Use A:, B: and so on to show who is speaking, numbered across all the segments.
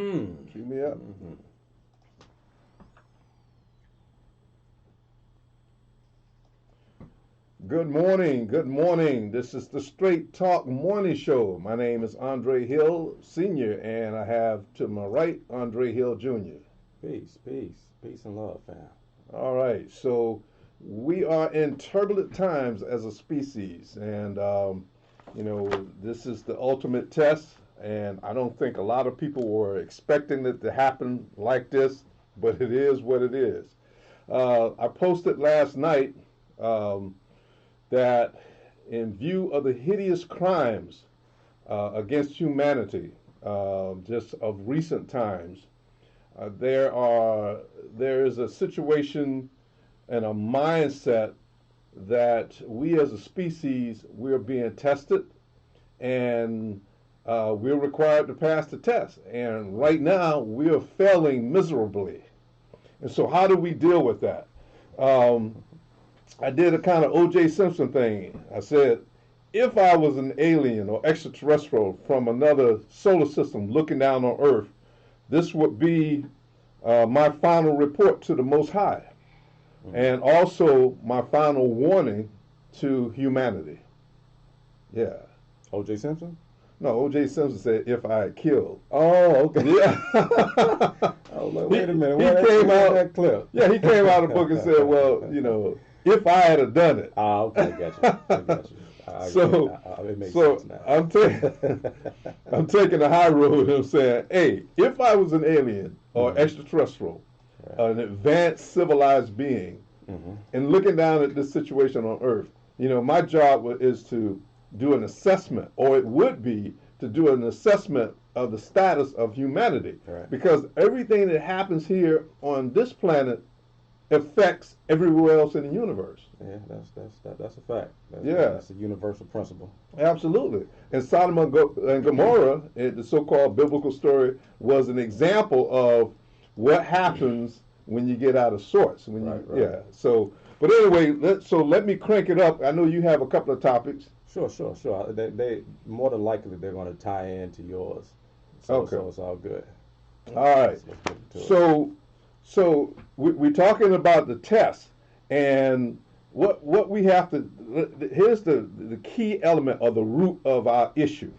A: Cue me up. Good morning. Good morning. This is the Straight Talk Morning Show. My name is Andre Hill, Sr., and I have to my right Andre Hill, Jr.
B: Peace and love, fam.
A: All right. So we are in turbulent times as a species, and this is the ultimate test. And I don't think a lot of people were expecting it to happen like this, but it is what it is. I posted last night that in view of the hideous crimes against humanity, just of recent times, there is a situation and a mindset that we as a species, we're being tested, and we're required to pass the test. And right now, we are failing miserably. And so how do we deal with that? I did a kind of O.J. Simpson thing. I said, if I was an alien or extraterrestrial from another solar system looking down on Earth, this would be my final report to the Most High, and also my final warning to humanity. Yeah.
B: O.J. Simpson?
A: No, O.J. Simpson said, if I had killed.
B: Oh, okay.
A: Yeah.
B: I was like, wait a minute.
A: He came out
B: that clip.
A: Yeah, he came out of the book and said, well, if I had done it.
B: Ah, okay, I got you. It makes sense now.
A: I'm taking the high road and I'm saying, hey, if I was an alien or extraterrestrial, an advanced civilized being, and looking down at this situation on Earth, my job is to do an assessment, or it would be to do an assessment of the status of humanity, because everything that happens here on this planet affects everywhere else in the universe.
B: Yeah, that's a fact. That's a universal principle.
A: Absolutely. And Sodom and Gomorrah, the so-called biblical story, was an example of what happens when you get out of sorts. Yeah. So, but anyway, let me crank it up. I know you have a couple of topics.
B: Sure. They more than likely they're going to tie into yours. So it's all good.
A: All right. So we're talking about the test, and what we have to, here's the key element or the root of our issue.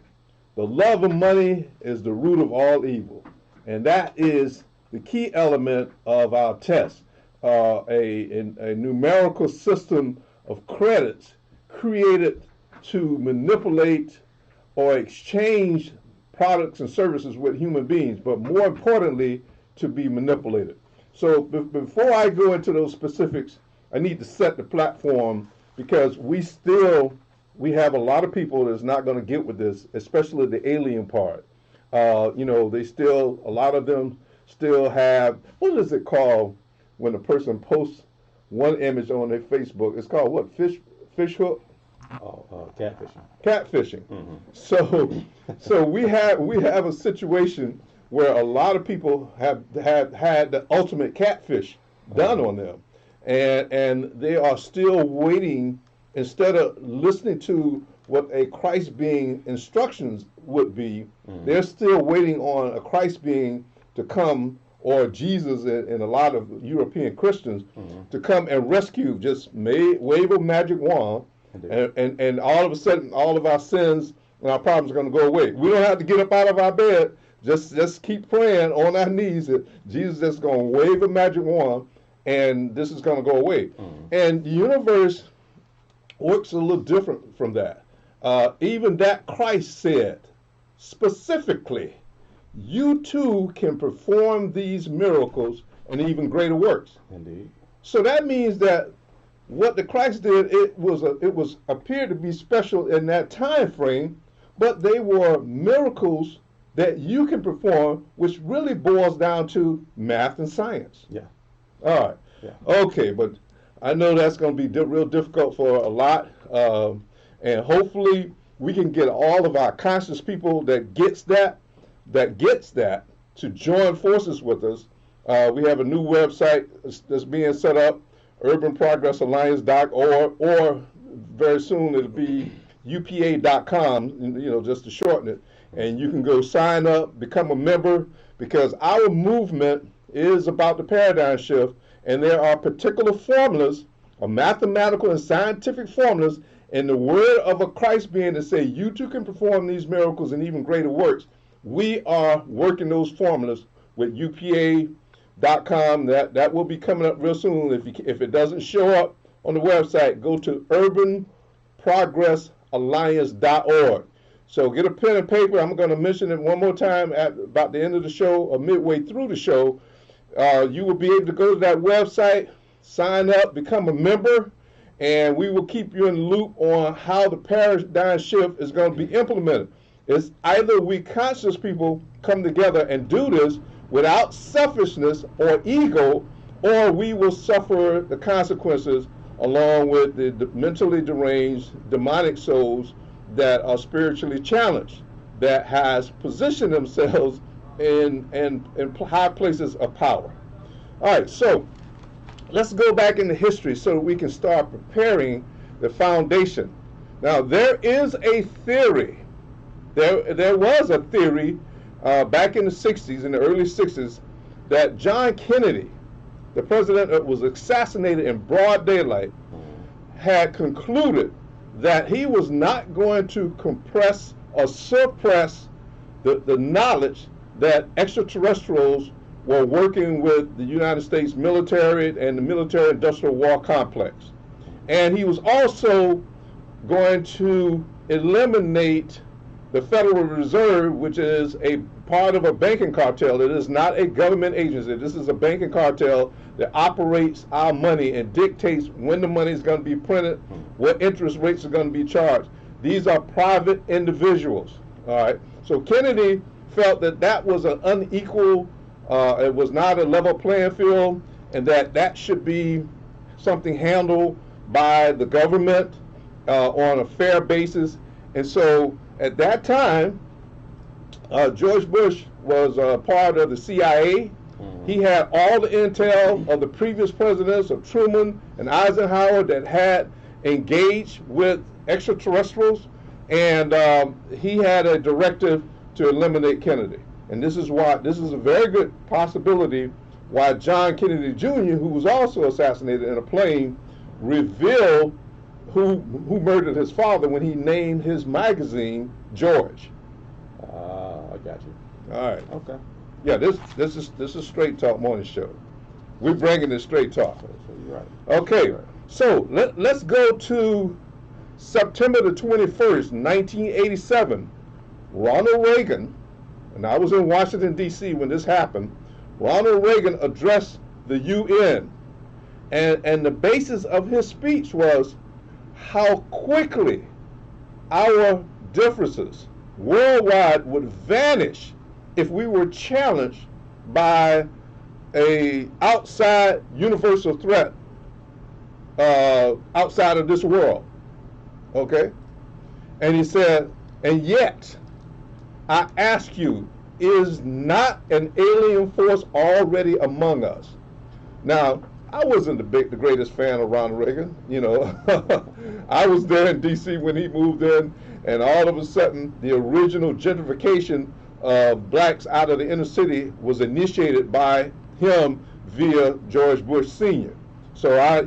A: The love of money is the root of all evil, and that is the key element of our test. A numerical system of credits created to manipulate or exchange products and services with human beings, but more importantly, to be manipulated. So before I go into those specifics, I need to set the platform, because we have a lot of people that's not going to get with this, especially the alien part. A lot of them still have, what is it called when a person posts one image on their Facebook? It's called what? Fish hook?
B: Catfishing.
A: Catfishing. So we have a situation where a lot of people have had the ultimate catfish done on them, and they are still waiting. Instead of listening to what a Christ being instructions would be, they're still waiting on a Christ being to come, or Jesus and a lot of European Christians to come and rescue. Just wave a magic wand, and all of a sudden, all of our sins and our problems are going to go away. We don't have to get up out of our bed. Just keep praying on our knees that Jesus is going to wave a magic wand, and this is going to go away. And the universe works a little different from that. Even that Christ said specifically, you too can perform these miracles and even greater works.
B: Indeed.
A: So that means that what the Christ did, it was appeared to be special in that time frame, but they were miracles that you can perform, which really boils down to math and science.
B: Yeah.
A: All right.
B: Yeah.
A: Okay, but I know that's going to be real difficult for a lot, and hopefully we can get all of our conscious people that gets that to join forces with us. We have a new website that's being set up, urbanprogressalliance.org, or very soon it'll be upa.com, just to shorten it. And you can go sign up, become a member, because our movement is about the paradigm shift, and there are particular formulas, or mathematical and scientific formulas, in the word of a Christ being to say, you too can perform these miracles and even greater works. We are working those formulas with UPA.com. That will be coming up real soon. If it doesn't show up on the website, go to urbanprogressalliance.org. So get a pen and paper. I'm going to mention it one more time at about the end of the show or midway through the show. You will be able to go to that website, sign up, become a member, and we will keep you in the loop on how the paradigm shift is going to be implemented. It's either we conscious people come together and do this without selfishness or ego, or we will suffer the consequences along with the mentally deranged demonic souls that are spiritually challenged, that has positioned themselves in high places of power. All right, so let's go back into history so that we can start preparing the foundation. Now, there is a theory. There was a theory back in the 60s, in the early 60s, that John Kennedy, the president that was assassinated in broad daylight, had concluded that he was not going to compress or suppress the knowledge that extraterrestrials were working with the United States military and the military-industrial war complex. And he was also going to eliminate the Federal Reserve, which is a part of a banking cartel. It is not a government agency. This is a banking cartel that operates our money and dictates when the money is going to be printed, what interest rates are going to be charged. These are private individuals. All right. So Kennedy felt that that was an unequal, it was not a level playing field, and that should be something handled by the government on a fair basis. And so at that time, George Bush was part of the CIA. He had all the intel of the previous presidents of Truman and Eisenhower that had engaged with extraterrestrials, and he had a directive to eliminate Kennedy. And this is a very good possibility why John Kennedy Jr., who was also assassinated in a plane, revealed who murdered his father when he named his magazine George.
B: I got you.
A: All right.
B: Okay.
A: Yeah, this is Straight Talk Morning Show. We're bringing this straight talk.
B: So you're right.
A: Okay.
B: You're right.
A: So let's go to September the 21st, 1987. Ronald Reagan, and I was in Washington, D.C. when this happened. Ronald Reagan addressed the UN, and the basis of his speech was how quickly our differences worldwide would vanish if we were challenged by a outside universal threat outside of this world. Okay? And he said, and yet, I ask you, is not an alien force already among us? Now, I wasn't the greatest fan of Ronald Reagan. You know, I was there in D.C. when he moved in, and all of a sudden, the original gentrification of blacks out of the inner city was initiated by him via George Bush Sr. So I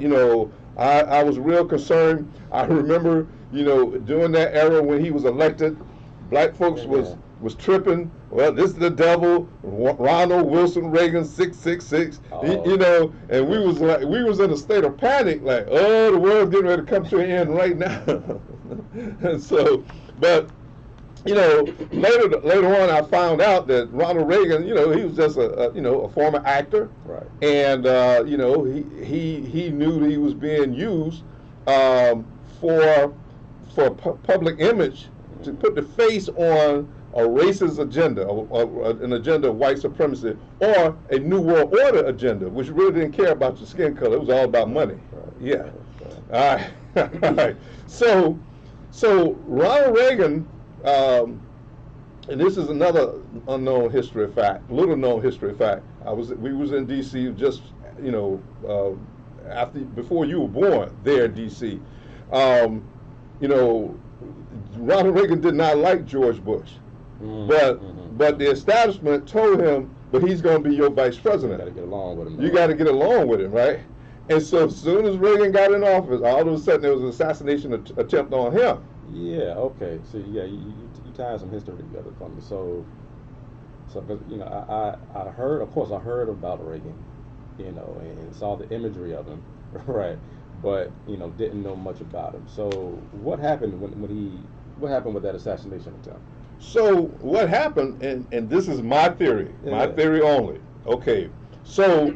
A: was real concerned. I remember, during that era when he was elected, black folks was tripping. Well, this is the devil, Ronald Wilson Reagan 666. And we was in a state of panic, like, oh, the world's getting ready to come to an end right now. And so, but later on, I found out that Ronald Reagan, he was just a former actor,
B: right? And
A: he knew that he was being used for public image to put the face on a racist agenda, or an agenda of white supremacy, or a New World Order agenda, which really didn't care about your skin color. It was all about money.
B: Right.
A: Yeah. All right. All right. So Ronald Reagan, and this is another unknown history fact, little known history fact. We was in D.C. just before you were born there in D.C. Ronald Reagan did not like George Bush, but the establishment told him but he's going to be your vice president.
B: You got to get along with him.
A: You got to get along with him, right? And so as soon as Reagan got in office, all of a sudden there was an assassination attempt on him.
B: Yeah. Okay. So yeah, you tie some history together for me. So you know, I heard, of course, I heard about Reagan, you know, and saw the imagery of him, right? But you know, didn't know much about him. So what happened what happened with that assassination attempt?
A: So what happened, and this is my theory, my theory only. Okay, so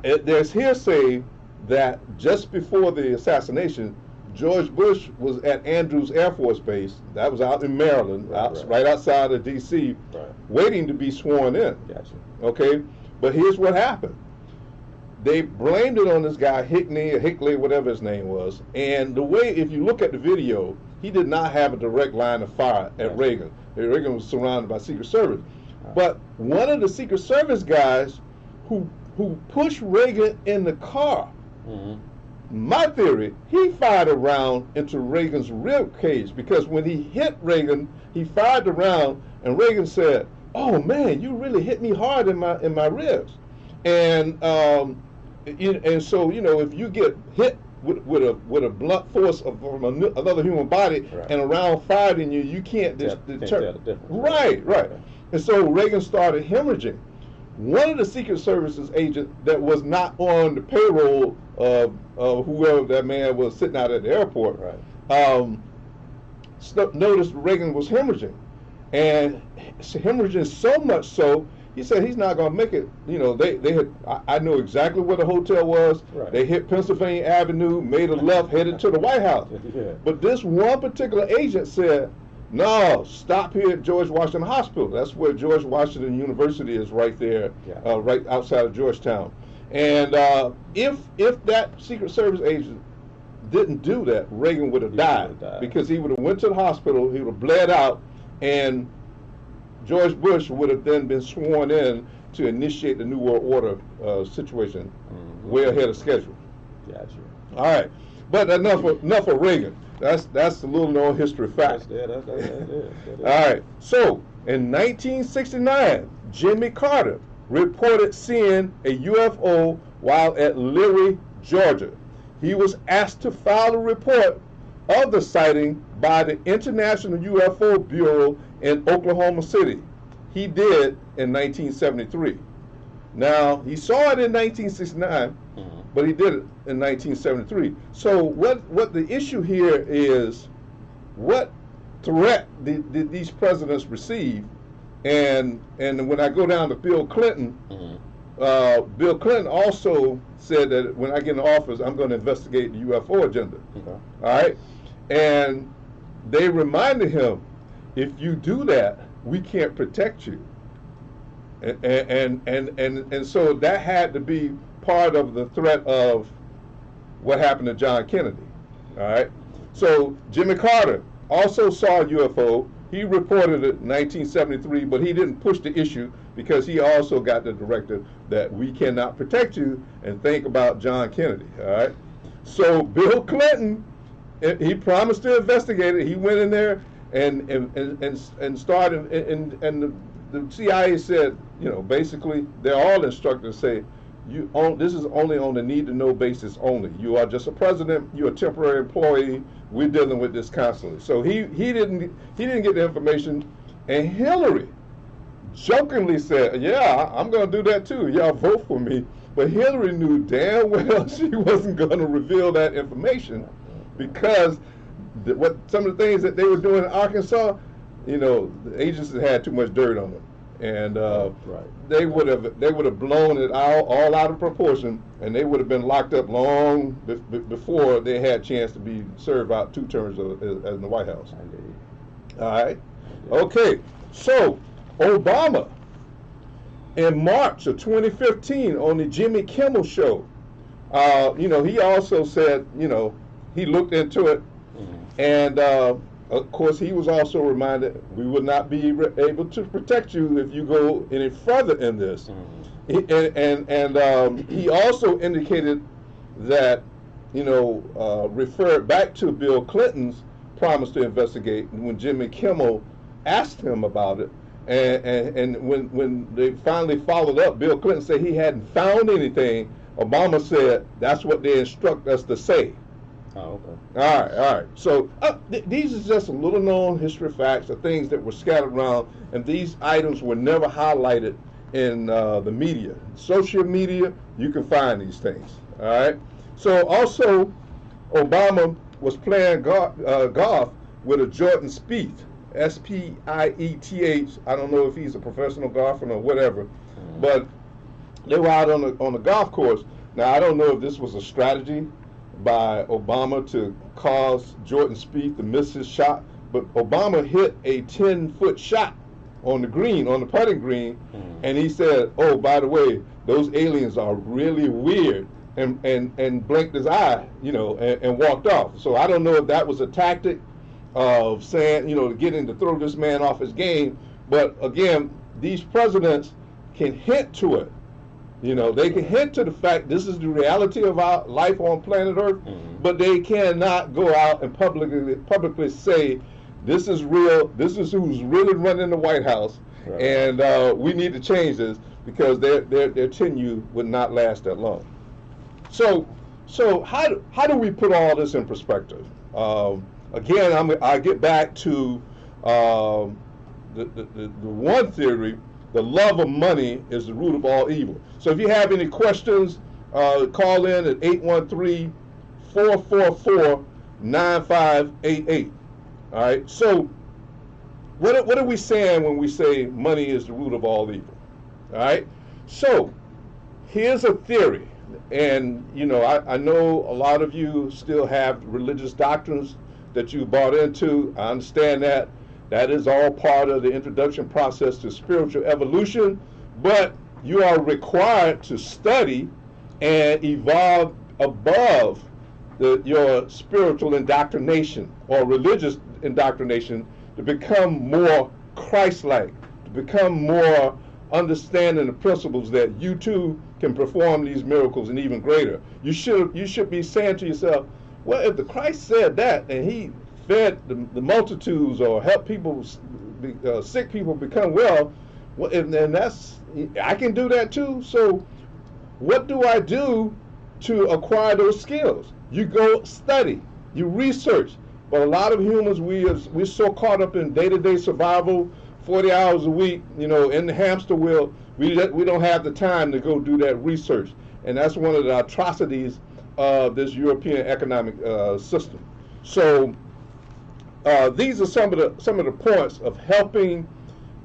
A: there's hearsay that just before the assassination, George Bush was at Andrews Air Force Base, that was out in Maryland, right outside of D.C., waiting to be sworn in.
B: Gotcha.
A: Okay, but here's what happened. They blamed it on this guy Hickley, whatever his name was, and the way, if you look at the video, he did not have a direct line of fire at Reagan. Reagan was surrounded by Secret Service. But one of the Secret Service guys who pushed Reagan in the car, my theory, he fired a round into Reagan's rib cage, because when he hit Reagan, he fired the round, and Reagan said, "Oh man, you really hit me hard in my ribs." And so, you know, if you get hit with a blunt force from another human body, and a round fired in you, you can't deter the difference. Right. And so Reagan started hemorrhaging. One of the Secret Service's agents that was not on the payroll of whoever that man was sitting out at the airport, noticed Reagan was hemorrhaging, and hemorrhaging so much so, he said he's not going to make it. You know, I know exactly where the hotel was. They hit Pennsylvania Avenue, made a left, headed to the White House. But this one particular agent said, "No, stop here at George Washington Hospital." That's where George Washington University is, right there, right outside of Georgetown. And if that Secret Service agent didn't do that, Reagan would have died, because he would have went to the hospital, he would have bled out, and George Bush would have then been sworn in to initiate the New World Order situation way ahead of schedule.
B: Gotcha.
A: All right, but enough of Reagan. That's a little known history fact. All right, so in 1969, Jimmy Carter reported seeing a UFO while at Leary, Georgia. He was asked to file a report of the sighting by the International UFO Bureau in Oklahoma City. He did in 1973. Now, he saw it in 1969, but he did it in 1973. So what the issue here is, what threat did these presidents receive? And when I go down to Bill Clinton, Bill Clinton also said that when I get in office, I'm going to investigate the UFO agenda. All right? And they reminded him, if you do that, we can't protect you. And so that had to be part of the threat of what happened to John Kennedy. All right? So Jimmy Carter also saw a UFO. He reported it in 1973, but he didn't push the issue because he also got the directive that we cannot protect you, and think about John Kennedy. All right? So Bill Clinton, he promised to investigate it. He went in there and started, and the CIA said, you know, basically they're all instructed to say, this is only on the need-to-know basis only. You are just a president. You're a temporary employee. We're dealing with this constantly. So he didn't get the information, and Hillary jokingly said, "Yeah, I'm going to do that too. Y'all vote for me." But Hillary knew damn well she wasn't going to reveal that information, because some of the things that they were doing in Arkansas, you know, the agencies had too much dirt on them, and they would have blown it all out of proportion, and they would have been locked up long before they had a chance to be served out 2 terms in the White House. All right, okay. So Obama, in March of 2015, on the Jimmy Kimmel Show, you know, he also said, you know, he looked into it, and of course, he was also reminded we will not be able to protect you if you go any further in this. And he also indicated that, you know, referred back to Bill Clinton's promise to investigate when Jimmy Kimmel asked him about it. And when they finally followed up, Bill Clinton said he hadn't found anything. Obama said that's what they instruct us to say.
B: Oh, okay.
A: All right. So these are just some little known history facts, the things that were scattered around, and these items were never highlighted in the media. Social media, you can find these things. All right. So also, Obama was playing golf with a Jordan Spieth, Spieth. I don't know if he's a professional golfer or whatever, but they were out on the golf course. Now I don't know if this was a strategy by Obama to cause Jordan Spieth to miss his shot, but Obama hit a 10-foot shot on the green, on the putting green, and he said, "Oh, by the way, those aliens are really weird," and blinked his eye, and walked off. So I don't know if that was a tactic of saying, to throw this man off his game. But again, these presidents can hint to it. They can hint to the fact this is the reality of our life on planet Earth, but they cannot go out and publicly say, this is real, this is who's really running the White House, right, and we need to change this, because their tenure would not last that long. So how do we put all this in perspective? Again, I get back to the one theory: the love of money is the root of all evil. So if you have any questions, call in at 813-444-9588. All right. So what are we saying when we say money is the root of all evil? All right. So here's a theory, and I know a lot of you still have religious doctrines that you bought into. I understand that. That is all part of the introduction process to spiritual evolution, but you are required to study and evolve above your spiritual indoctrination or religious indoctrination to become more Christ-like, to become more understanding the principles that you too can perform these miracles and even greater. You should be saying to yourself, well, if the Christ said that and he fed the multitudes or helped people, sick people become well, and I can do that too. So what do I do to acquire those skills? You go study, you research. But a lot of humans, we're so caught up in day-to-day survival, 40 hours a week, in the hamster wheel, we don't have the time to go do that research. And that's one of the atrocities of this European economic system. So these are some of the points of helping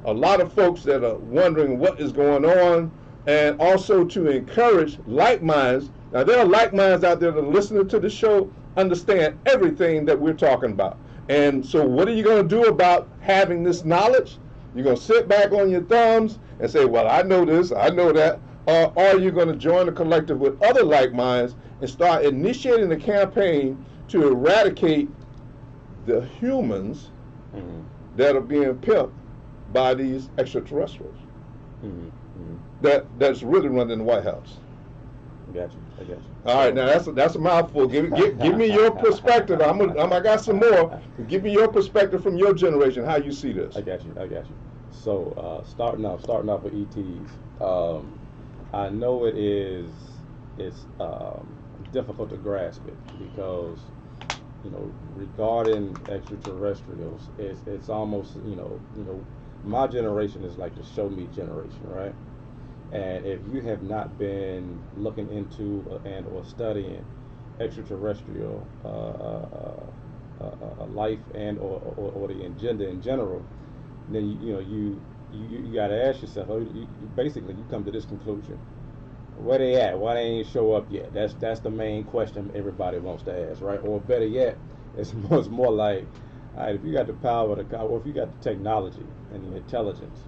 A: a lot of folks that are wondering what is going on, and also to encourage like minds. Now there are like minds out there that are listening to the show, understand everything that we're talking about. And so what are you going to do about having this knowledge? You're going to sit back on your thumbs and say, well, I know this, I know that, or are you going to join a collective with other like minds and start initiating a campaign to eradicate the humans that are being pimped by these extraterrestrials that's really running the White House?
B: I got you.
A: All right, now that's a mouthful. Give me your perspective. I got some more. Give me your perspective from your generation, how you see this.
B: I got you. So starting off with ETs, I know it's difficult to grasp it because regarding extraterrestrials, it's almost my generation is like the show me generation, right? And if you have not been looking into or studying extraterrestrial life and or the agenda in general, then you got to ask yourself. Basically, you come to this conclusion: where they at? Why they ain't show up yet? That's the main question everybody wants to ask, right? Or better yet, it's more like, all right, if you got the power or if you got the technology and the intelligence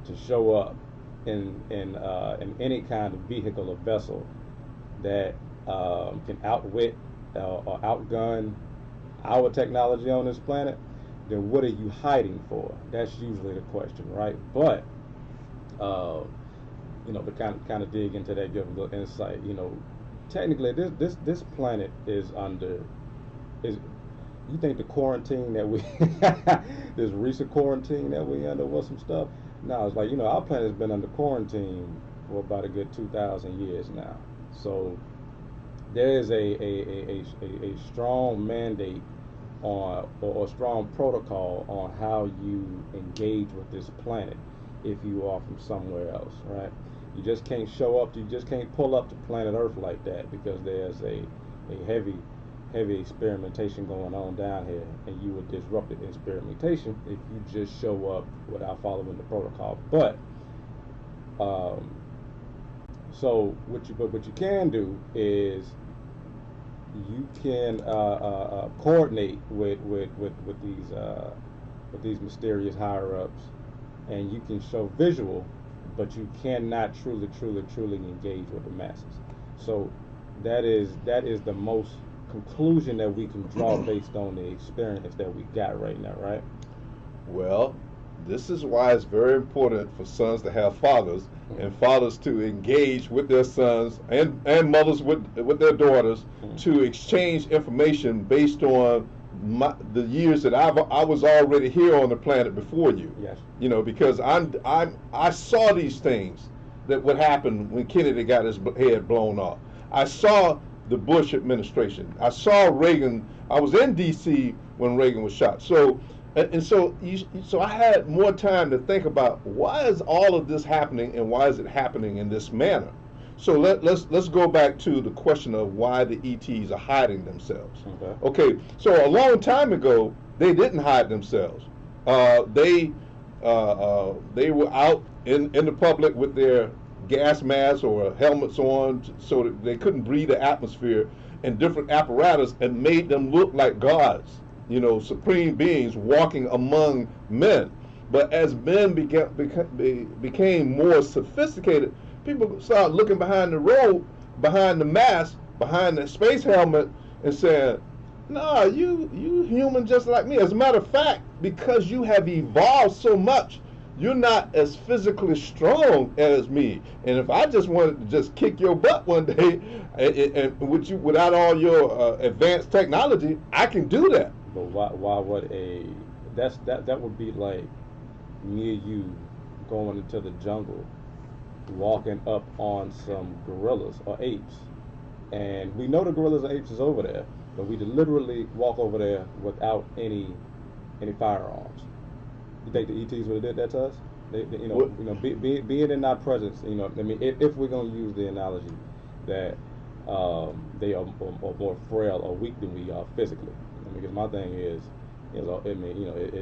B: to show up in any kind of vehicle or vessel that can outwit or outgun our technology on this planet, then what are you hiding for? That's usually the question, right? But to kind of dig into that, give a little insight. Technically, this planet is You think the quarantine that we, this recent quarantine that we under was some stuff? No, it's like, our planet's been under quarantine for about a good 2,000 years now. So there is a strong mandate on, or strong protocol on how you engage with this planet if you are from somewhere else, right? You just can't show up, you just can't pull up to planet Earth like that, because there's a heavy experimentation going on down here, and you would disrupt the experimentation if you just show up without following the protocol. But um, so what you can do is you can coordinate with these mysterious higher ups, and you can show visual, but you cannot truly engage with the masses. So that is the most conclusion that we can draw based on the experience that we got right now, right?
A: Well, this is why it's very important for sons to have fathers, and fathers to engage with their sons, and mothers with their daughters, to exchange information based on the years that I was already here on the planet before you.
B: Yes.
A: Because I saw these things that would happen when Kennedy got his head blown off. I saw the Bush administration. I saw Reagan. I was in D.C. when Reagan was shot. So I had more time to think about, why is all of this happening, and why is it happening in this manner. So let's go back to the question of why the ETs are hiding themselves. Okay. So a long time ago, they didn't hide themselves. They were out in the public with their gas masks or helmets on, so that they couldn't breathe the atmosphere, and different apparatus, and made them look like gods, supreme beings walking among men. But as men became more sophisticated, people started looking behind the robe, behind the mask, behind the space helmet, and saying, "Nah, you human just like me." As a matter of fact, because you have evolved so much, you're not as physically strong as me. And if I just wanted to just kick your butt one day, and without all your advanced technology, I can do that.
B: But why would that would be like me and you going into the jungle, walking up on some gorillas or apes, and we know the gorillas and apes is over there, but we literally walk over there without any firearms. You think the ETs would have did that to us? Being in our presence, I mean, if we're gonna use the analogy that they are more frail or weak than we are physically. Because my thing is, I mean,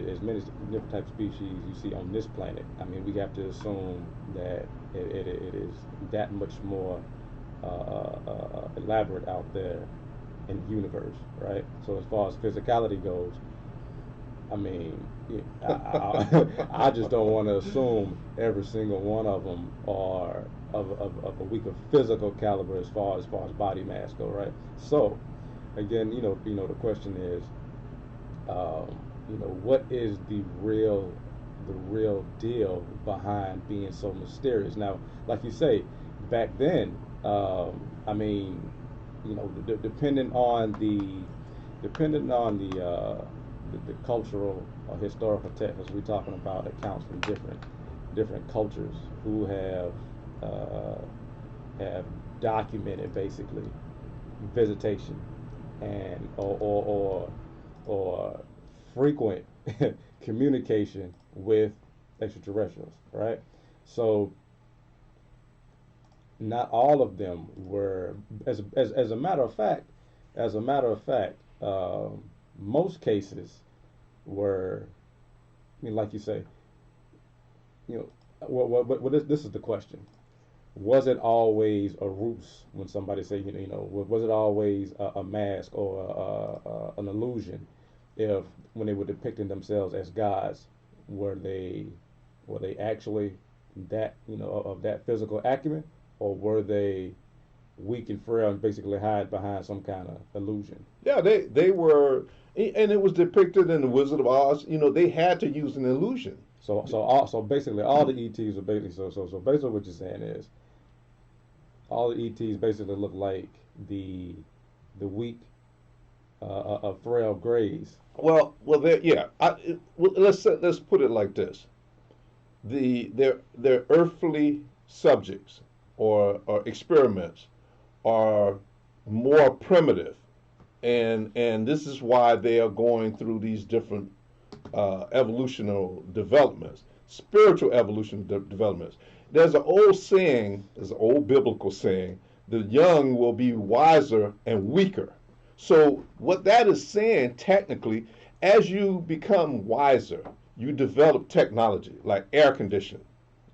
B: as many different types of species you see on this planet, I mean, we have to assume that it is that much more elaborate out there in the universe, right? So as far as physicality goes, I mean, I just don't want to assume every single one of them are of a weaker physical caliber as far as body mass go, right? So again, the question is, what is the real deal behind being so mysterious? Now, like you say, back then, I mean, depending on the cultural or historical texts we're talking about, accounts from different cultures who have documented basically visitation and or frequent communication with extraterrestrials, right? So not all of them were, as a matter of fact, most cases were, I mean, like you say, this is the question. Was it always a ruse when somebody say, was it always a mask or an illusion? If when they were depicting themselves as gods, were they actually that, of that physical acumen, or were they weak and frail and basically hide behind some kind of illusion?
A: Yeah, they were, and it was depicted in the Wizard of Oz. They had to use an illusion.
B: So basically all the ETs are basically, so basically what you're saying is all the ETs basically look like the weak frail grays.
A: Well, yeah. Let's put it like this: their earthly subjects or experiments are more primitive, and this is why they are going through these different evolutional developments, spiritual developments. There's an old saying, there's an old biblical saying: the young will be wiser and weaker. So what that is saying, technically, as you become wiser, you develop technology like air conditioning.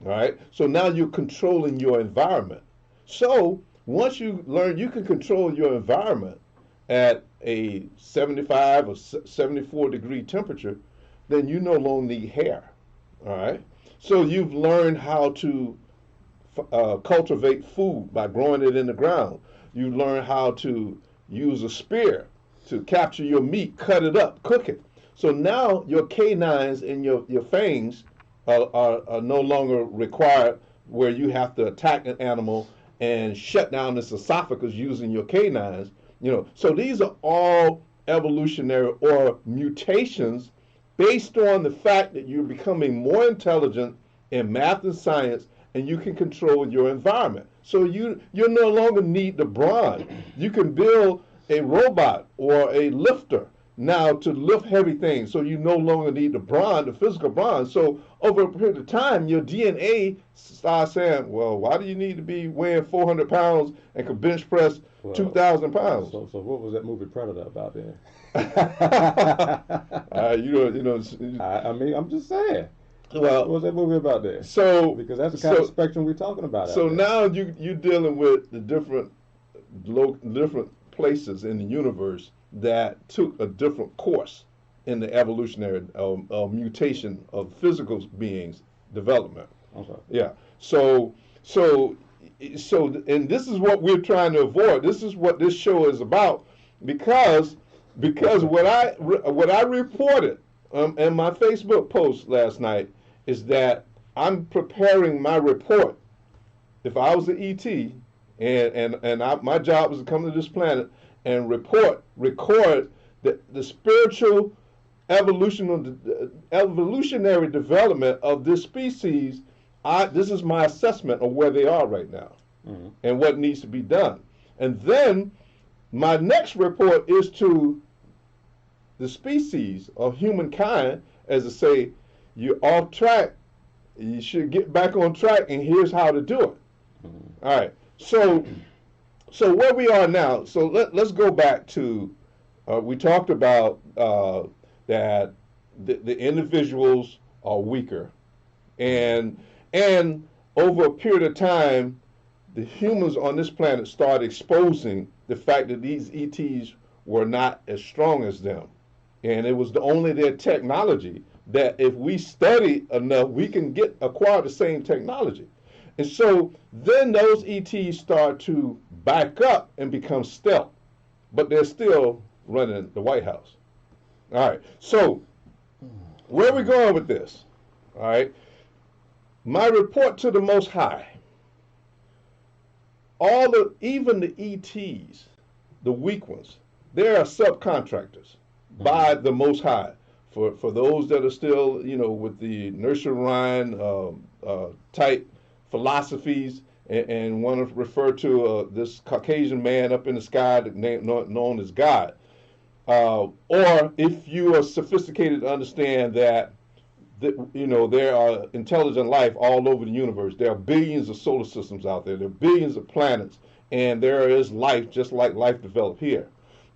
A: All right. So now you're controlling your environment. So once you learn you can control your environment at a 75 or 74-degree temperature, then you no longer need hair. All right. So you've learned how to cultivate food by growing it in the ground. You learn how to use a spear to capture your meat, cut it up, cook it. So now your canines and your fangs are no longer required, where you have to attack an animal and shut down its esophagus using your canines. So these are all evolutionary or mutations based on the fact that you're becoming more intelligent in math and science, and you can control your environment. So you no longer need the brawn. You can build a robot or a lifter now to lift heavy things. So you no longer need the brawn, the physical brawn. So over a period of time, your DNA starts saying, well, why do you need to be weighing 400 pounds and can bench press 2,000 pounds?
B: So what was that movie Predator about then? I mean, I'm just saying.
A: Well,
B: what was that movie about there?
A: So
B: because that's the kind of spectrum we're talking about.
A: So now you're dealing with the different places in the universe that took a different course in the evolutionary mutation of physical beings development.
B: Okay.
A: Yeah. So, and this is what we're trying to avoid. This is what this show is about, because what I reported in my Facebook post last night is that I'm preparing my report. If I was an ET and my job was to come to this planet and record the spiritual evolutionary development of this species, this is my assessment of where they are right now, mm-hmm. and what needs to be done. And then my next report is to the species of humankind, as to say, you're off track, you should get back on track, and here's how to do it. Mm-hmm. All right. So where we are now, so let's go back to, we talked about that the individuals are weaker, and over a period of time, the humans on this planet started exposing the fact that these ETs were not as strong as them. And it was only their technology that if we study enough, we can acquire the same technology. And so then those ETs start to back up and become stealth, but they're still running the White House. All right, so where are we going with this? All right, my report to the Most High. Even the ETs, the weak ones, they are subcontractors by the Most High. For those that are still, with the nursery rhyme type philosophies and want to refer to this Caucasian man up in the sky known as God. Or if you are sophisticated to understand that, there are intelligent life all over the universe. There are billions of solar systems out there. There are billions of planets, and there is life just like life developed here.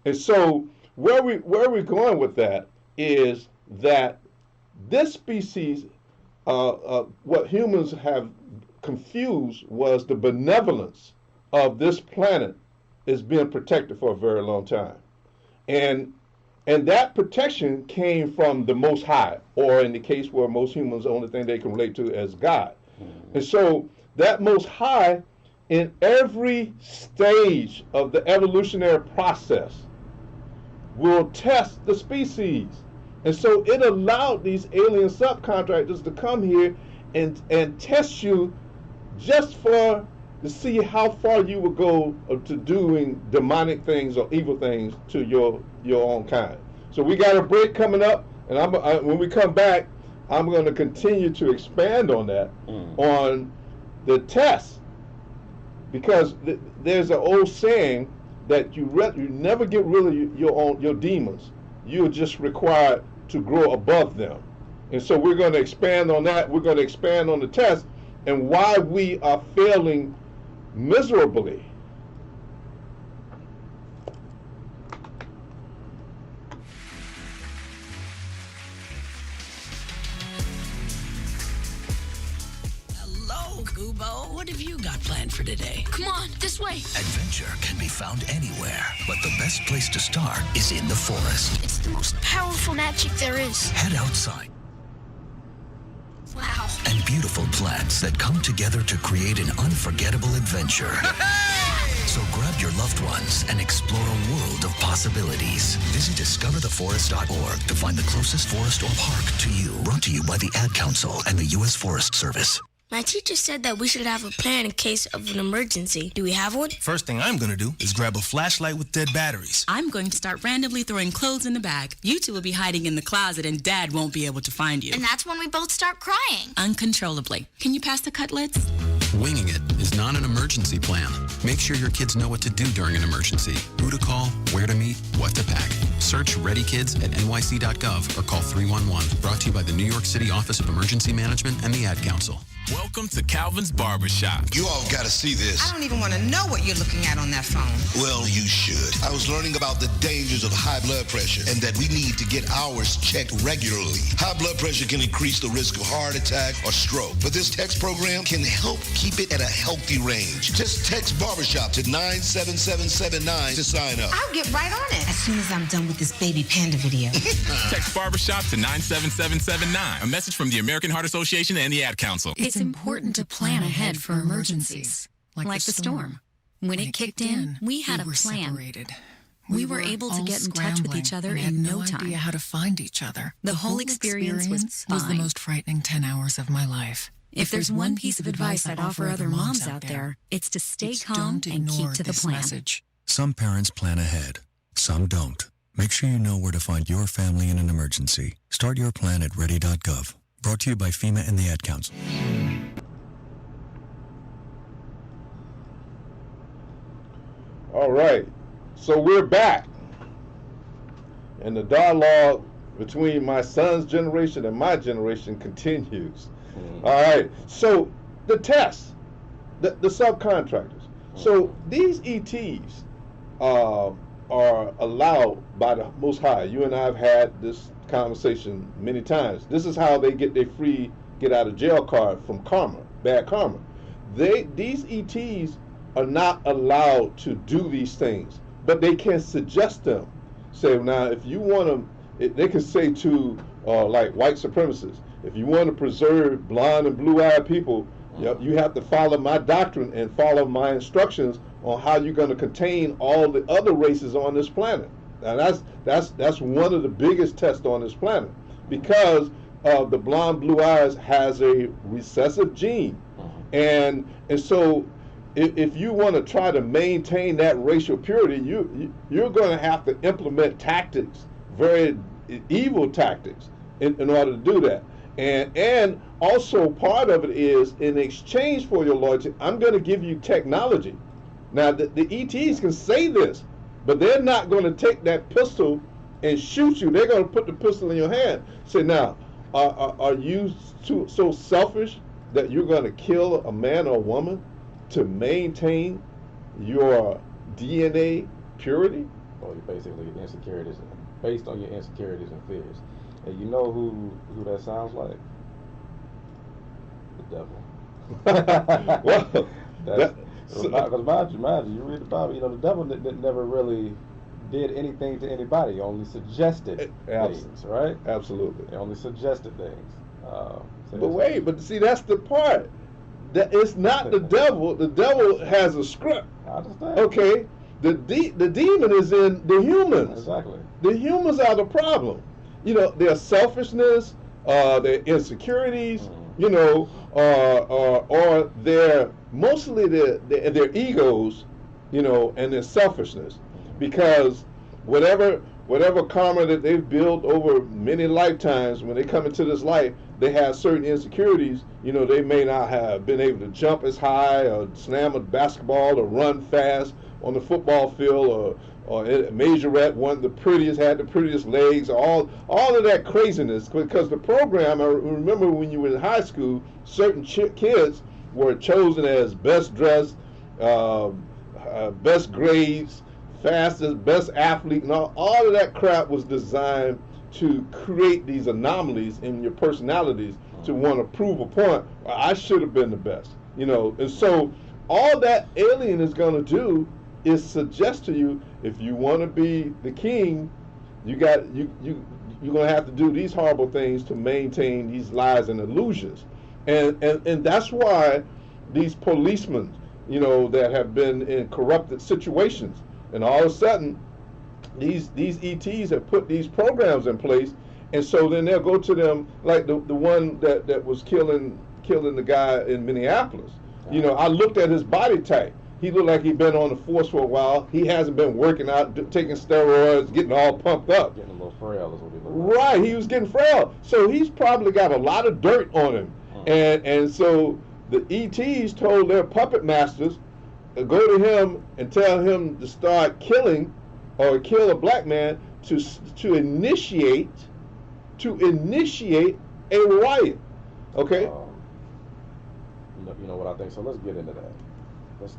A: And so where we're going with that is that this species, what humans have confused was the benevolence of this planet is being protected for a very long time. And that protection came from the Most High, or in the case where most humans, the only thing they can relate to as God. Mm-hmm. And so that Most High, in every stage of the evolutionary process, will test the species. And so it allowed these alien subcontractors to come here and test you just for to see how far you would go to doing demonic things or evil things to your own kind. So we got a break coming up, and when we come back, I'm going to continue to expand on that, on the test, because there's an old saying that you never get rid of your demons. You're just required to grow above them. And so we're going to expand on that. We're going to expand on the test and why we are failing miserably.
C: Hello, Kubo. What have you got planned for today?
D: Come on, this way.
E: Adventure can be found anywhere, but the best place to start is in the forest.
D: It's the most powerful magic there is.
E: Head outside.
D: Wow.
E: And beautiful plants that come together to create an unforgettable adventure. So grab your loved ones and explore a world of possibilities. Visit discovertheforest.org to find the closest forest or park to you. Brought to you by the Ad Council and the U.S. Forest Service.
D: My teacher said that we should have a plan in case of an emergency. Do we have one?
F: First thing I'm going to do is grab a flashlight with dead batteries.
G: I'm going to start randomly throwing clothes in the bag. You two will be hiding in the closet and Dad won't be able to find you.
H: And that's when we both start crying.
G: Uncontrollably. Can you pass the cutlets?
I: Winging it is not an emergency plan. Make sure your kids know what to do during an emergency, who to call, where to meet, what to pack. Search Ready Kids at nyc.gov or call 311. Brought to you by the New York City Office of Emergency Management and the Ad Council.
J: Welcome to Calvin's Barbershop.
K: You all got to see this.
L: I don't even want to know what you're looking at on that phone.
K: Well, you should. I was learning about the dangers of high blood pressure and that we need to get ours checked regularly. High blood pressure can increase the risk of heart attack or stroke, but this text program can help keep it at a healthy range. Just text Barbershop to 97779 to sign up.
L: I'll get right on it as soon as I'm done with this baby panda video.
J: Text Barbershop to 97779. A message from the American Heart Association and the Ad Council.
M: It's important to plan ahead for emergencies, like the storm. When it kicked in, we had a plan.
N: Separated.
M: We were able to get in touch with each other in no time.
N: Idea how to find each other.
M: The whole experience was fine.
N: The most frightening 10 hours of my life.
M: If there's one piece of advice I'd offer other moms out there, it's to stay calm and keep to the plan.
N: Message.
O: Some parents plan ahead, some don't. Make sure you know where to find your family in an emergency. Start your plan at ready.gov. Brought to you by FEMA and the Ad Council.
A: All right, so we're back. And the dialogue between my son's generation and my generation continues. All right, so the tests, the subcontractors. So these ETs are allowed by the Most High. You and I have had this conversation many times. This is how they get their free get out of jail card from karma, bad karma. These ETs are not allowed to do these things, but they can suggest them. Say, now if you want to, they can say to like white supremacists, if you want to preserve blonde and blue-eyed people, you have to follow my doctrine and follow my instructions on how you're going to contain all the other races on this planet. Now that's one of the biggest tests on this planet, because the blonde blue eyes has a recessive gene, and so if you want to try to maintain that racial purity, you're going to have to implement tactics, very evil tactics, in order to do that. And also part of it is, in exchange for your loyalty, I'm going to give you technology. Now the ETs can say this, but they're not going to take that pistol and shoot you. They're going to put the pistol in your hand. Say, now, are you so selfish that you're going to kill a man or a woman to maintain your DNA purity?
B: Or basically insecurities, based on your insecurities and fears. And you know who that sounds like? The devil.
A: Well,
B: because mind you, you read the Bible, you know, the devil never really did anything to anybody. He only suggested things, right?
A: Absolutely.
B: He only suggested things.
A: But see, that's the part. That it's not the devil. The devil has a script.
B: I understand.
A: Okay? The demon is in the humans.
B: Exactly.
A: The humans are the problem. You know, their selfishness, their insecurities, you know, or their mostly their egos, you know, and their selfishness, because whatever karma that they've built over many lifetimes, when they come into this life, they have certain insecurities. You know, they may not have been able to jump as high or slam a basketball or run fast on the football field, or Majorette, had the prettiest legs, all of that craziness. Because the program, I remember when you were in high school, certain kids were chosen as best dressed, best grades, fastest, best athlete, and all of that crap was designed to create these anomalies in your personalities to want to prove a point. I should have been the best, you know. And so all that Alien is going to do is suggest to you, if you want to be the king, you're going to have to do these horrible things to maintain these lies and illusions. And that's why these policemen, you know, that have been in corrupted situations, and all of a sudden these ETs have put these programs in place, and so then they'll go to them, like the one that was killing the guy in Minneapolis. You know, I looked at his body type. He looked like he'd been on the force for a while. He hasn't been working out, taking steroids, getting all pumped up.
B: Getting a little frail is what he looked like.
A: Right, he was getting frail. So he's probably got a lot of dirt on him. And so the ETs told their puppet masters, go to him and tell him to start killing or kill a black man to initiate a riot. Okay?
B: You know what I think? So let's get into that. Let's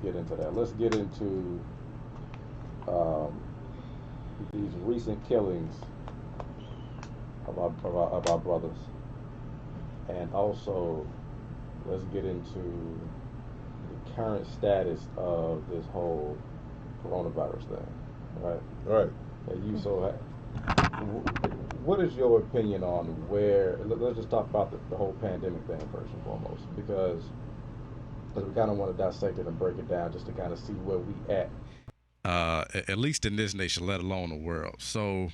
B: get into these recent killings of our brothers, and also let's get into the current status of this whole coronavirus thing. Right. What is your opinion on where? Let's just talk about the whole pandemic thing first and foremost, because we kind of want to dissect it and break it down just to kind of see where we at.
P: At least in this nation, let alone the world. So,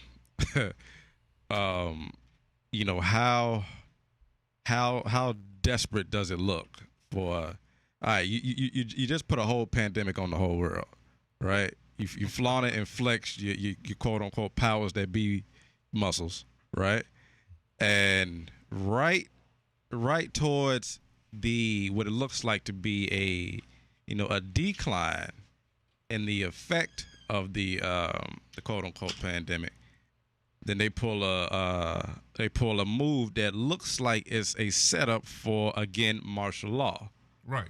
P: you know, how desperate does it look for? All right, you just put a whole pandemic on the whole world, right? You flaunt it and flex your quote unquote powers that be muscles, right? And right towards what it looks like to be a decline in the effect of the quote unquote pandemic, then they pull a move that looks like it's a setup for, again, martial law. Right.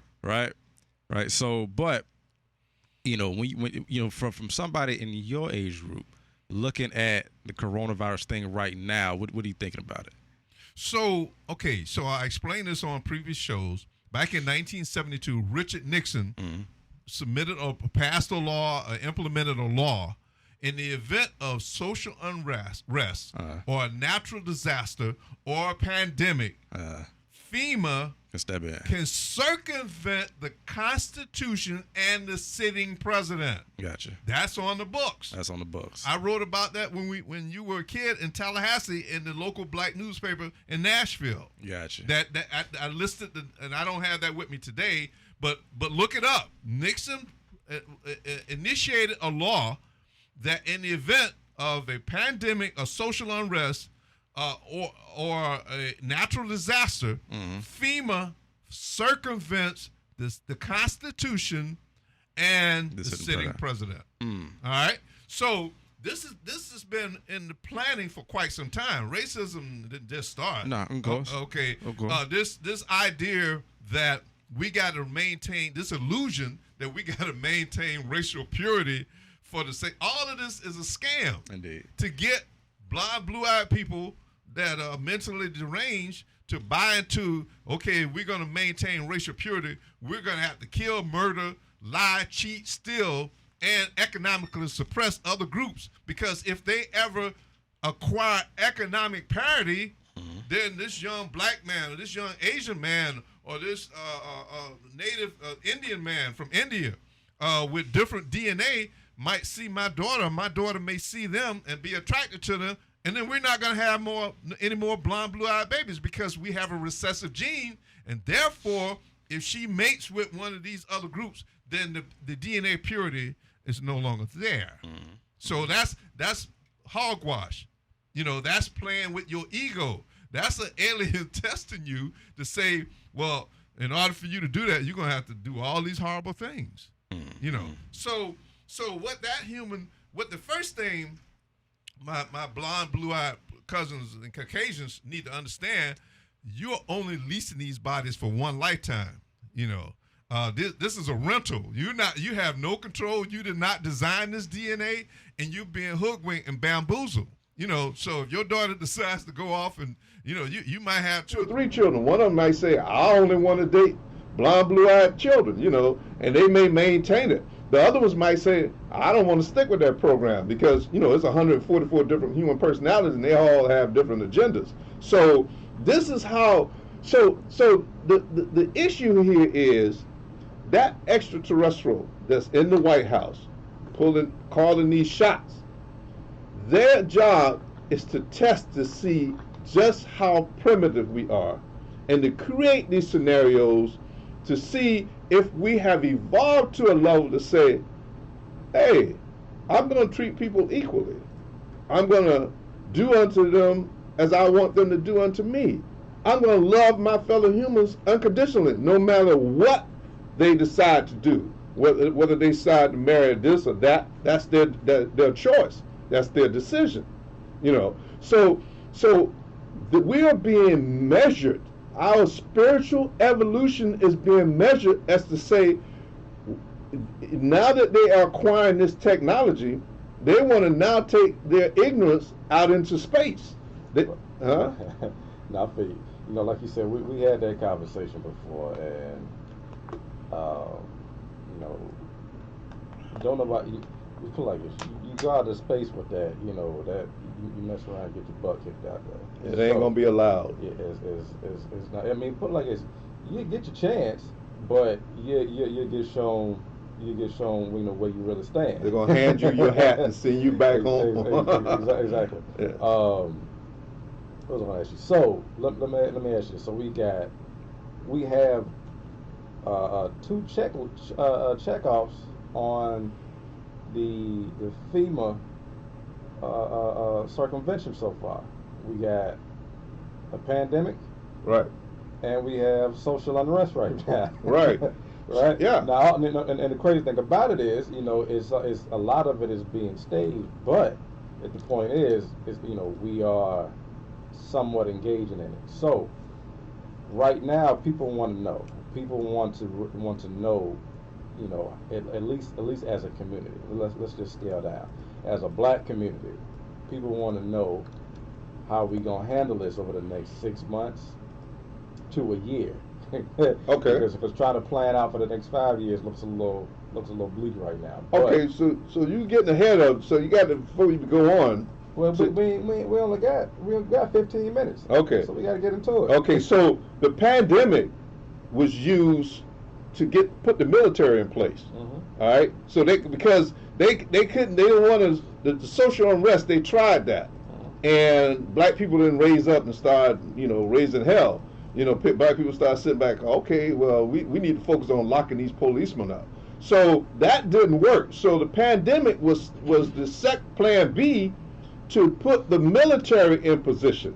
P: So, but you know, when you know, from somebody in your age group looking at the coronavirus thing right now, what are you thinking about it?
Q: So I explained this on previous shows. Back in 1972, Richard Nixon passed a law, implemented a law, in the event of social unrest or a natural disaster or a pandemic, FEMA can circumvent the Constitution and the sitting president.
P: Gotcha.
Q: That's on the books. I wrote about that when you were a kid in Tallahassee in the local black newspaper in Nashville.
P: Gotcha.
Q: That I listed, and I don't have that with me today, but look it up. Nixon initiated a law that in the event of a pandemic, a social unrest, or a natural disaster, FEMA circumvents the Constitution and the sitting president. All right, so this has been in the planning for quite some time. Racism didn't just start.
P: No, of course.
Q: This idea that we got to maintain this illusion that we got to maintain racial purity for the sake. All of this is a scam.
P: Indeed.
Q: To get blind, blue-eyed people that are mentally deranged to buy into, okay, we're going to maintain racial purity. We're going to have to kill, murder, lie, cheat, steal, and economically suppress other groups, because if they ever acquire economic parity, then this young black man or this young Asian man or this native Indian man from India with different DNA might see my daughter may see them and be attracted to them, and then we're not going to have any more blonde, blue-eyed babies because we have a recessive gene, and therefore if she mates with one of these other groups, then the DNA purity is no longer there. So that's hogwash. You know, that's playing with your ego. That's an alien testing you to say, well, in order for you to do that, you're gonna have to do all these horrible things. You know. So what the first thing my blonde, blue-eyed cousins and Caucasians need to understand, you're only leasing these bodies for one lifetime. You know, this is a rental. You have no control. You did not design this DNA, and you're being hoodwinked and bamboozled. You know, so if your daughter decides to go off and, you know, you might have 2 or 3
A: children. One of them might say, I only want to date blonde, blue-eyed children, you know, and they may maintain it. The other ones might say, I don't want to stick with that program because, you know, it's 144 different human personalities and they all have different agendas. So this is how, so the issue here is that extraterrestrial that's in the White House calling these shots, their job is to test to see just how primitive we are and to create these scenarios to see if we have evolved to a level to say, hey, I'm going to treat people equally. I'm going to do unto them as I want them to do unto me. I'm going to love my fellow humans unconditionally, no matter what they decide to do. Whether they decide to marry this or that, that's their choice. That's their decision, you know. So we are being measured. Our spiritual evolution is being measured as to say, now that they are acquiring this technology, they want to now take their ignorance out into space.
B: Now, I feel you. You know, like you said, we had that conversation before, and you know, don't know about you. We feel like if you go out to space with that, you know, that you mess around and get your butt kicked out there.
A: It ain't gonna be allowed.
B: Yeah, it's not. I mean, put it like this: you get your chance, but you get shown. You get shown, you know, where you really stand.
A: They're gonna hand you your hat and send you back home.
B: Exactly. Yeah. What was I gonna ask you? So let me ask you. So we have 2 checkoffs on the FEMA circumvention so far. We got a pandemic,
A: right,
B: and we have social unrest right now,
A: right.
B: Right.
A: Yeah.
B: Now, and the crazy thing about it is, you know, is a lot of it is being staged, but the point is, you know, we are somewhat engaging in it. So, right now, people want to know. People want to know, you know, at least as a community. Let's just scale down. As a black community, people want to know how we gonna handle this over the next 6 months to a year.
A: Okay.
B: Because trying to plan out for the next 5 years looks a little bleak right now.
A: Okay, so you getting ahead of, so you got to, before you go on.
B: Well, so, we only got 15 minutes.
A: Okay.
B: So we got to get into it.
A: Okay, so the pandemic was used to put the military in place. Mm-hmm. All right, so because they didn't want the social unrest. They tried that, and black people didn't raise up and start, you know, raising hell. You know, black people start sitting back. Okay, well, we need to focus on locking these policemen up. So that didn't work. So the pandemic was the plan B to put the military in position.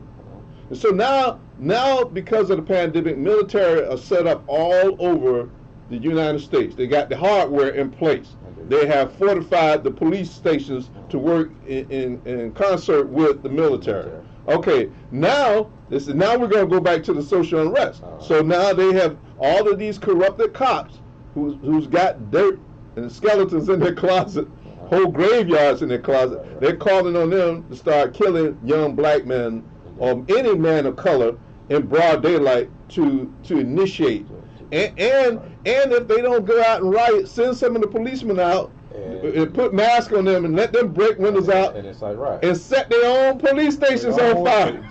A: And so now because of the pandemic, military are set up all over the United States. They got the hardware in place. They have fortified the police stations to work in concert with the military. Okay, now we're going to go back to the social unrest. So now they have all of these corrupted cops who's got dirt and skeletons in their closet, whole graveyards in their closet. They're calling on them to start killing young black men or any man of color in broad daylight to initiate. And if they don't go out and riot, send some of the policemen out and put masks on them and let them break windows out
B: and it's like, right,
A: and set their own police stations on fire.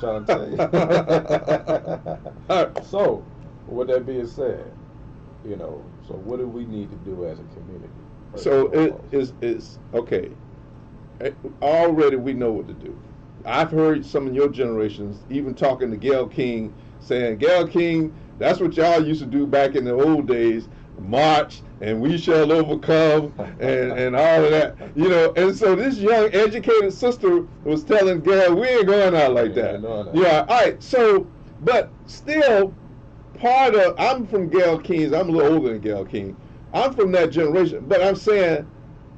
B: So, with that being said, you know, so what do we need to do as a community?
A: So it's okay. Already we know what to do. I've heard some of your generations even talking to Gayle King, saying, Gayle King, That's what y'all used to do back in the old days. March and we shall overcome and all of that, you know. And so this young educated sister was telling Gayle, we ain't going out like that. Yeah, all right. So, but still, I'm from Gayle Kings. I'm a little older than Gayle King. I'm from that generation. But I'm saying,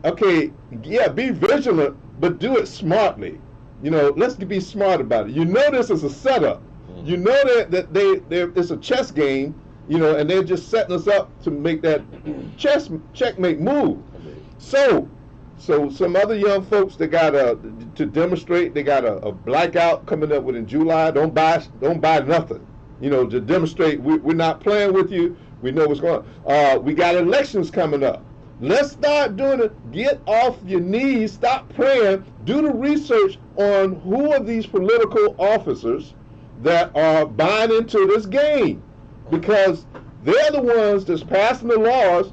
A: okay, yeah, be vigilant, but do it smartly. You know, let's be smart about it. You know this is a setup. You know that it's a chess game. You know, and they're just setting us up to make that checkmate move. So some other young folks that got to demonstrate, they got a blackout coming up within July. Don't buy nothing. You know, to demonstrate we're not playing with you. We know what's going on. We got elections coming up. Let's start doing it. Get off your knees. Stop praying. Do the research on who are these political officers that are buying into this game. Because they're the ones that's passing the laws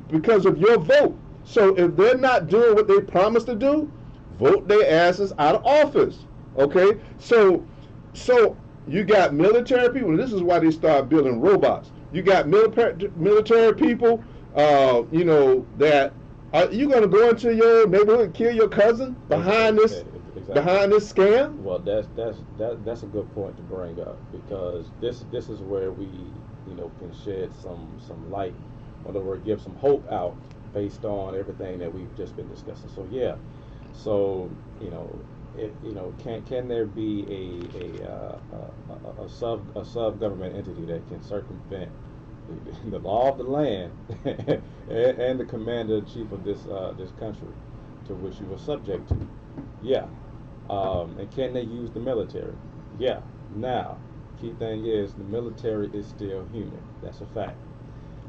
A: because of your vote. So if they're not doing what they promised to do, vote their asses out of office. Okay? So you got military people. This is why they start building robots. You got military people, you know, that are you going to go into your neighborhood and kill your cousin behind this? Exactly. Behind this scam?
B: Well, that's a good point to bring up, because this is where we, you know, can shed some light, in other words, give some hope out based on everything that we've just been discussing. So yeah, so you know, can there be a sub government entity that can circumvent the law of the land and the commander in chief of this country to which you were subject to? Yeah. And can they use the military? Yeah. Now, key thing is the military is still human. That's a fact.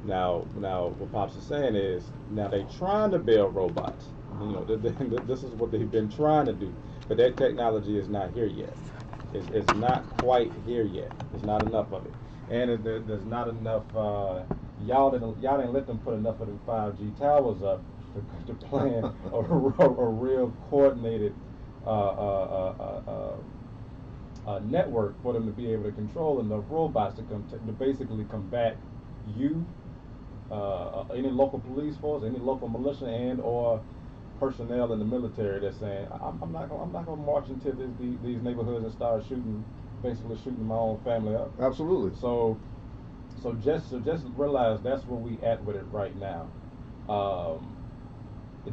B: Now, what Pops is saying is, now they're trying to build robots. You know, this is what they've been trying to do, but that technology is not here yet. It's not quite here yet. There's not enough of it, and there's not enough. Y'all didn't let them put enough of the 5G towers up to plan a real coordinated network for them to be able to control enough robots to basically combat you, any local police force, any local militia, and or personnel in the military that's saying, I'm not gonna march into these neighborhoods and start basically shooting my own family up.
A: Absolutely.
B: So just realize that's where we at with it right now.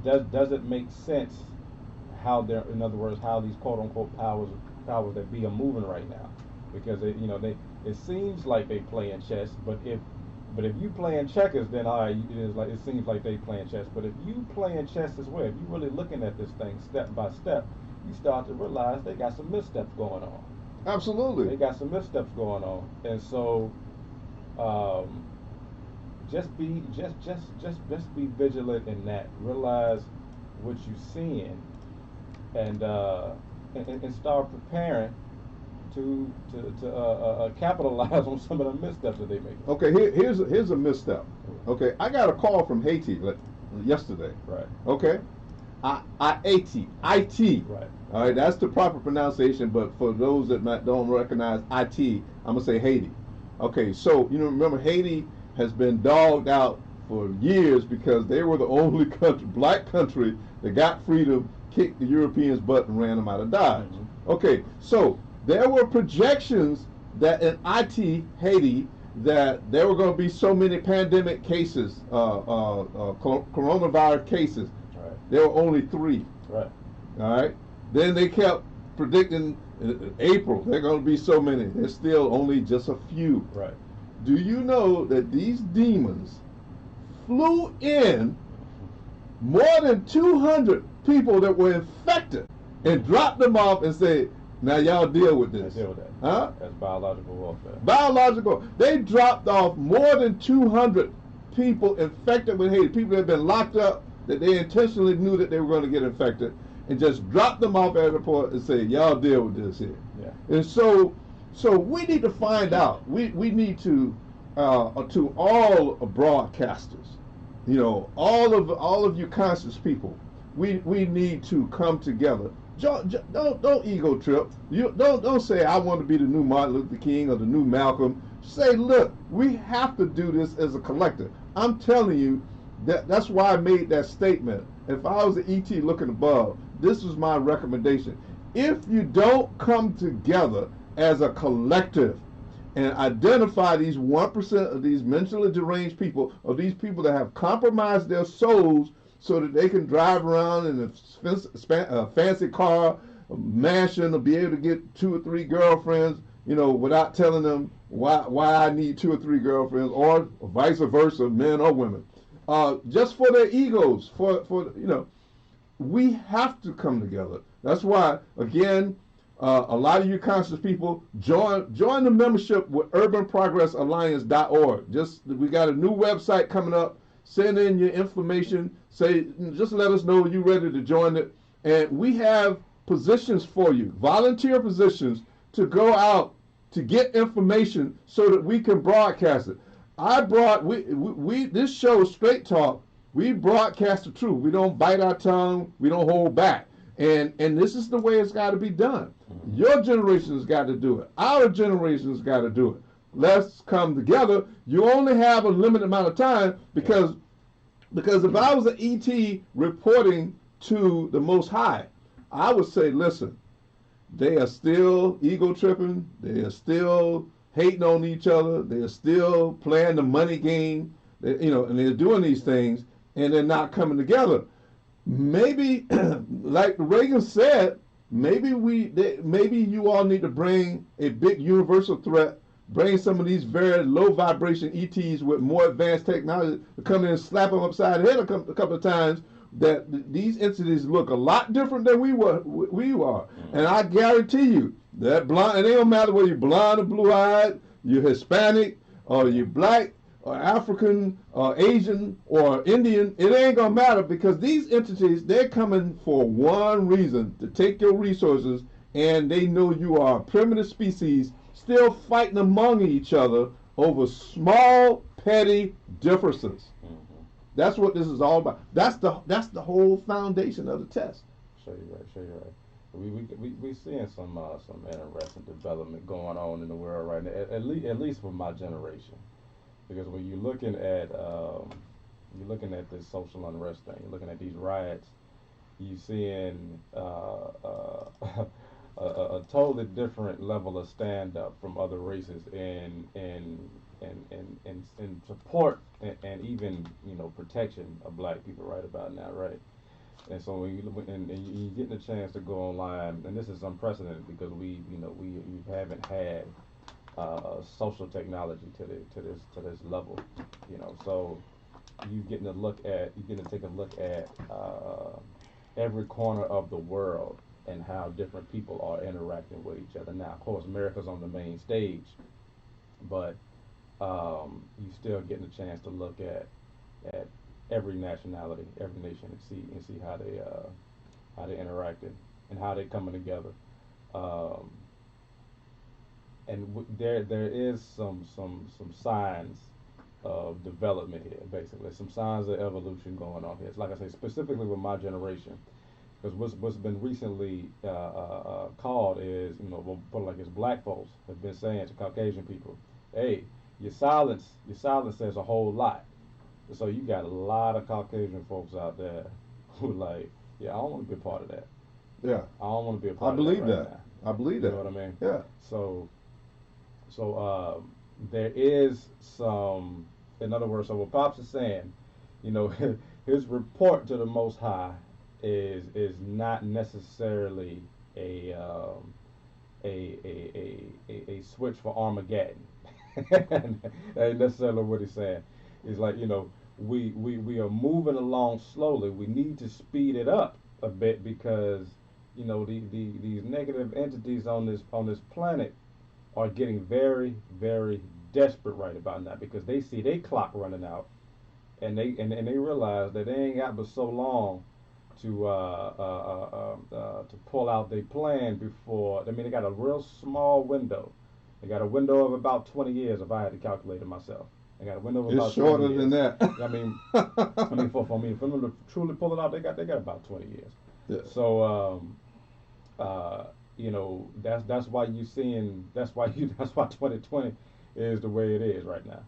B: Does it make sense how they're, in other words, how these quote unquote powers that be are moving right now? Because it seems like they playing chess, but if you playing checkers, then it seems like they playing chess. But if you playing chess as well, if you really looking at this thing step by step, you start to realize they got some missteps going on.
A: Absolutely.
B: They got some missteps going on, and so just be vigilant in that. Realize what you're seeing, and start preparing to capitalize on some of the missteps that they make.
A: Okay, here's a misstep. Okay, I got a call from Haiti yesterday.
B: Right.
A: Okay, IT. Right. All right, that's the proper pronunciation. But for those that don't recognize IT, I'm gonna say Haiti. Okay, so remember Haiti has been dogged out for years because they were the only black country that got freedom, kicked the Europeans' butt, and ran them out of Dodge. Mm-hmm. Okay, so there were projections that in Haiti, that there were going to be so many pandemic cases, coronavirus cases.
B: Right.
A: There were only 3.
B: Right.
A: All right. Then they kept predicting in April there are going to be so many. There's still only just a few.
B: Right.
A: Do you know that these demons flew in more than 200 people that were infected and dropped them off and said, now y'all deal with this.
B: Deal with that.
A: Huh?
B: That's biological warfare.
A: Biological. They dropped off more than 200 people infected with Haiti. People that had been locked up, that they intentionally knew that they were going to get infected, and just dropped them off at the airport and say, y'all deal with this here.
B: Yeah.
A: And so we need to find out. We need to all broadcasters, all of you conscious people, we need to come together don't ego trip. You don't say I want to be the new Martin Luther King or the new Malcolm. Say, look, we have to do this as a collective. I'm telling you that's why I made that statement. If I was an ET looking above, this was my recommendation. If you don't come together as a collective and identify these 1% of these mentally deranged people, or these people that have compromised their souls so that they can drive around in a fancy car, a mansion, or be able to get 2 or 3 girlfriends, without telling them why I need 2 or 3 girlfriends, or vice versa, men or women, just for their egos, we have to come together. That's why, again, a lot of you conscious people, join the membership with urbanprogressalliance.org. We got a new website coming up. Send in your information. Just let us know you're ready to join it. And we have positions for you, volunteer positions, to go out to get information so that we can broadcast it. This show, Straight Talk, we broadcast the truth. We don't bite our tongue. We don't hold back. And this is the way it's got to be done. Your generation's got to do it. Our generation's got to do it. Let's come together. You only have a limited amount of time because if I was an ET reporting to the Most High, I would say, listen, they are still ego tripping. They are still hating on each other. They are still playing the money game. And they're doing these things, and they're not coming together. Maybe, like Reagan said, maybe you all need to bring a big universal threat. Bring some of these very low vibration ETs with more advanced technology to come in and slap them upside the head a couple of times. That these entities look a lot different than we are, and I guarantee you that blonde. And it don't matter whether you're blonde or blue-eyed, you're Hispanic, or you're black, or African, or Asian, or Indian. It ain't gonna matter because these entities, they're coming for one reason: to take your resources, and they know you are a primitive species still fighting among each other over small, petty differences. That's what this is all about. That's the whole foundation of the test.
B: Sure you're right. We seeing some interesting development going on in the world right now. At least for my generation, because when you're looking at this social unrest thing, you're looking at these riots, you're seeing a totally different level of stand up from other races and support and even protection of black people right about now, right? And so when you're getting a chance to go online, and this is unprecedented because we haven't had social technology to this level, So you're getting to take a look at every corner of the world and how different people are interacting with each other. Now, of course, America's on the main stage, but you still getting a chance to look at every nationality, every nation, and see how they interacted and how they coming together. There is some signs of development here, basically some signs of evolution going on here. It's like I say, specifically with my generation, because what's been recently called is, we'll put it like it's black folks have been saying to Caucasian people, hey, your silence says a whole lot. So you got a lot of Caucasian folks out there who like, yeah, I don't want to be a part of that.
A: Yeah.
B: I don't want to be a part
A: of that.
B: I believe that.
A: I believe that.
B: You know what I mean?
A: Yeah.
B: So there is some, in other words, so what Pops is saying, his report to the Most High is not necessarily a switch for Armageddon. That ain't necessarily what he's saying. It's like, we are moving along slowly. We need to speed it up a bit because, these negative entities on this planet are getting very, very desperate right about now because they see their clock running out, and they realize that they ain't got but so long to pull out their plan before. I mean, they got a real small window. They got a window of about 20 years if I had to calculate it myself. They got a window of about 20 years.
A: It's shorter than that.
B: For them to truly pull it out, they got about 20 years. Yeah. So You know, that's why 2020 is the way it is right now.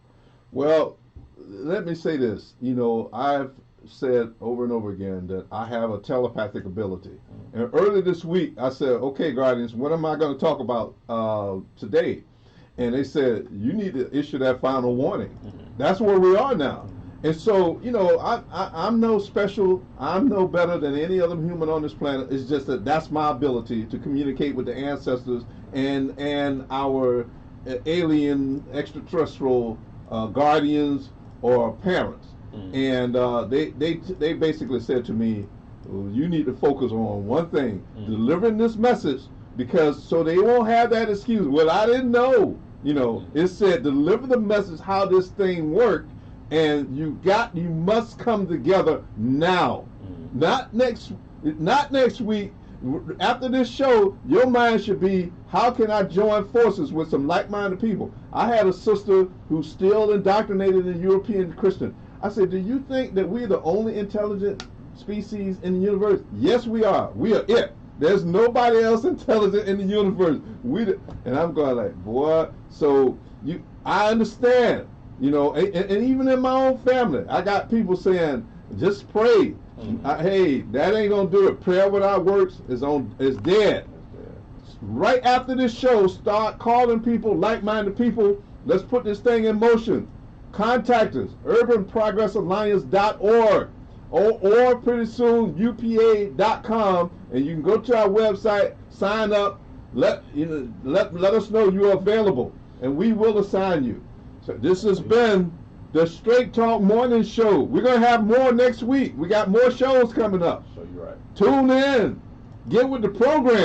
A: Well, let me say this. You know, I've said over and over again that I have a telepathic ability. And earlier this week, I said, okay, Guardians, what am I going to talk about today? And they said, you need to issue that final warning. That's where we are now. And so, you know, I'm no special. I'm no better than any other human on this planet. It's just that that's my ability to communicate with the ancestors and our alien extraterrestrial guardians or parents. And they basically said to me, you need to focus on one thing, delivering this message, because so they won't have that excuse. Well, I didn't know. You know, it said deliver the message how this thing worked, and you must come together now, not next week. After this show, your mind should be, how can I join forces with some like-minded people? I had a sister who's still indoctrinated in European Christian. I said, do you think that we're the only intelligent species in the universe? Yes, we are. We are it. There's nobody else intelligent in the universe. And I'm going like, boy, so I understand, you know, and even in my own family, I got people saying, just pray. Hey, that ain't gonna do it. Prayer without works is dead. Right after this show, start calling people, like-minded people. Let's put this thing in motion. Contact us, urbanprogressalliance.org, or pretty soon upa.com, and you can go to our website, sign up, let us know you're available, and we will assign you. So this has been the Straight Talk Morning Show. We're gonna have more next week. We got more shows coming up.
B: So you're right.
A: Tune in, get with the program.